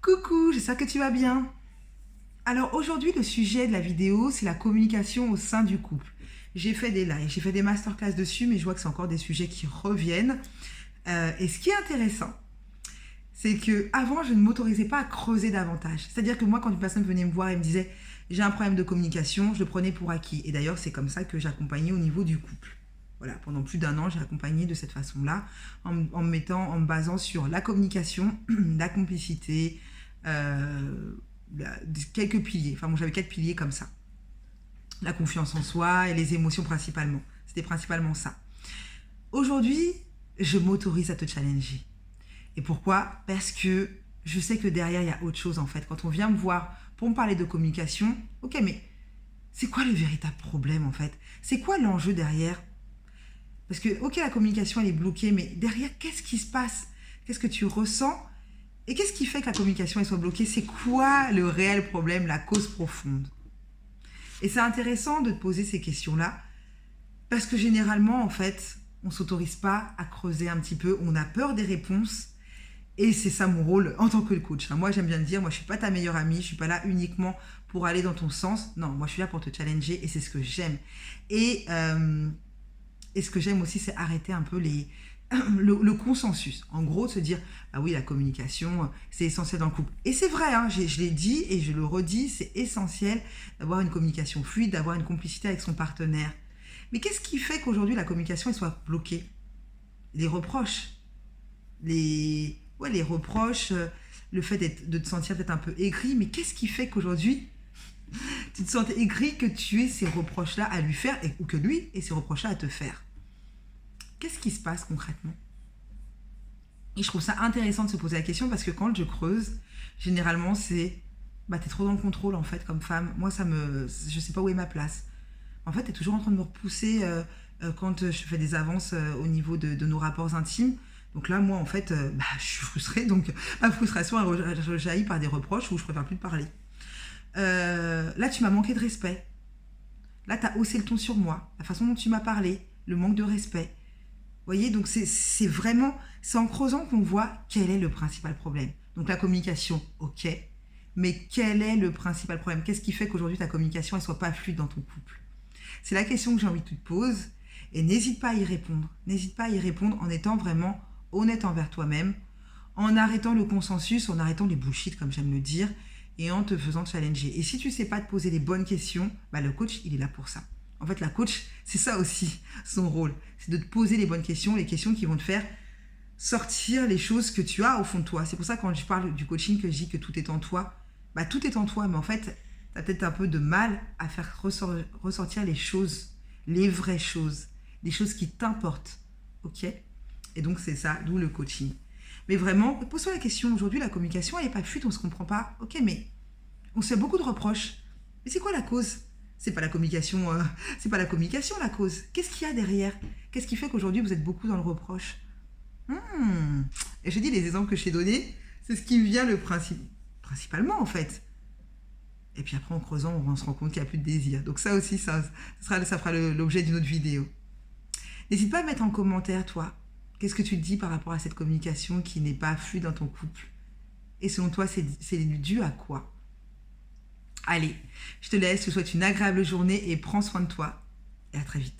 Coucou, j'espère que tu vas bien. Alors aujourd'hui, le sujet de la vidéo, c'est la communication au sein du couple. J'ai fait des lives, j'ai fait des masterclass dessus, mais je vois que c'est encore des sujets qui reviennent. Et ce qui est intéressant, c'est que avant, je ne m'autorisais pas à creuser davantage. C'est-à-dire que moi, quand une personne venait me voir et me disait j'ai un problème de communication, je le prenais pour acquis. Et d'ailleurs, c'est comme ça que j'accompagnais au niveau du couple. Voilà, pendant plus d'un an, j'ai accompagné de cette façon-là, en me basant sur la communication, la complicité, quelques piliers. Enfin, bon, j'avais 4 piliers comme ça. La confiance en soi et les émotions principalement. C'était principalement ça. Aujourd'hui, je m'autorise à te challenger. Et pourquoi? Parce que je sais que derrière, il y a autre chose en fait. Quand on vient me voir pour me parler de communication, ok, mais c'est quoi le véritable problème en fait? C'est quoi l'enjeu derrière? Parce que, ok, la communication, elle est bloquée, mais derrière, qu'est-ce qui se passe? Qu'est-ce que tu ressens? Et qu'est-ce qui fait que la communication elle soit bloquée? C'est quoi le réel problème, la cause profonde? Et c'est intéressant de te poser ces questions-là, parce que généralement, en fait, on ne s'autorise pas à creuser un petit peu, on a peur des réponses, et c'est ça mon rôle en tant que coach. Moi, j'aime bien te dire, moi, je ne suis pas ta meilleure amie, je ne suis pas là uniquement pour aller dans ton sens. Non, moi, je suis là pour te challenger, et c'est ce que j'aime. Et ce que j'aime aussi, c'est arrêter un peu le consensus. En gros, se dire, ah oui, la communication, c'est essentiel dans le couple. Et c'est vrai, hein, je l'ai dit et je le redis, c'est essentiel d'avoir une communication fluide, d'avoir une complicité avec son partenaire. Mais qu'est-ce qui fait qu'aujourd'hui, la communication elle soit bloquée? Les reproches. Les reproches, le fait de te sentir peut-être un peu aigri. Mais qu'est-ce qui fait qu'aujourd'hui, tu te sens aigri, que tu aies ces reproches-là à lui faire, ou que lui ait ces reproches-là à te faire? Qu'est-ce qui se passe concrètement? Et je trouve ça intéressant de se poser la question, parce que quand je creuse, généralement c'est t'es trop dans le contrôle en fait comme femme. Moi je sais pas où est ma place. En fait, t'es toujours en train de me repousser quand je fais des avances au niveau de nos rapports intimes. Donc là, moi en fait, je suis frustrée, donc ma frustration elle rejaillit par des reproches où je préfère plus te parler. Là, tu m'as manqué de respect. Là, tu as haussé le ton sur moi, la façon dont tu m'as parlé, le manque de respect. Vous voyez, donc c'est vraiment, c'est en creusant qu'on voit quel est le principal problème. Donc la communication, ok, mais quel est le principal problème? Qu'est-ce qui fait qu'aujourd'hui ta communication ne soit pas fluide dans ton couple? C'est la question que j'ai envie que tu te poses, et n'hésite pas à y répondre. N'hésite pas à y répondre en étant vraiment honnête envers toi-même, en arrêtant le consensus, en arrêtant les bullshit, comme j'aime le dire, et en te faisant challenger. Et si tu ne sais pas te poser les bonnes questions, le coach, il est là pour ça. En fait, la coach, c'est ça aussi, son rôle. C'est de te poser les bonnes questions, les questions qui vont te faire sortir les choses que tu as au fond de toi. C'est pour ça, quand je parle du coaching, que je dis que tout est en toi. Tout est en toi, mais en fait, tu as peut-être un peu de mal à faire ressortir les choses, les vraies choses, les choses qui t'importent. Ok? Et donc, c'est ça, d'où le coaching. Mais vraiment, pose-toi la question. Aujourd'hui, la communication, elle n'est pas fluide, on ne se comprend pas. Ok, mais on se fait beaucoup de reproches. Mais c'est quoi la cause? C'est pas la communication, c'est pas la communication la cause. Qu'est-ce qu'il y a derrière? Qu'est-ce qui fait qu'aujourd'hui vous êtes beaucoup dans le reproche? Et je dis, les exemples que je t'ai donnés, c'est ce qui vient principalement en fait. Et puis après, en creusant, on se rend compte qu'il n'y a plus de désir. Donc ça aussi, ça fera l'objet d'une autre vidéo. N'hésite pas à mettre en commentaire, toi, qu'est-ce que tu te dis par rapport à cette communication qui n'est pas fluide dans ton couple? Et selon toi, c'est dû à quoi? Allez, je te laisse, je te souhaite une agréable journée et prends soin de toi. Et à très vite.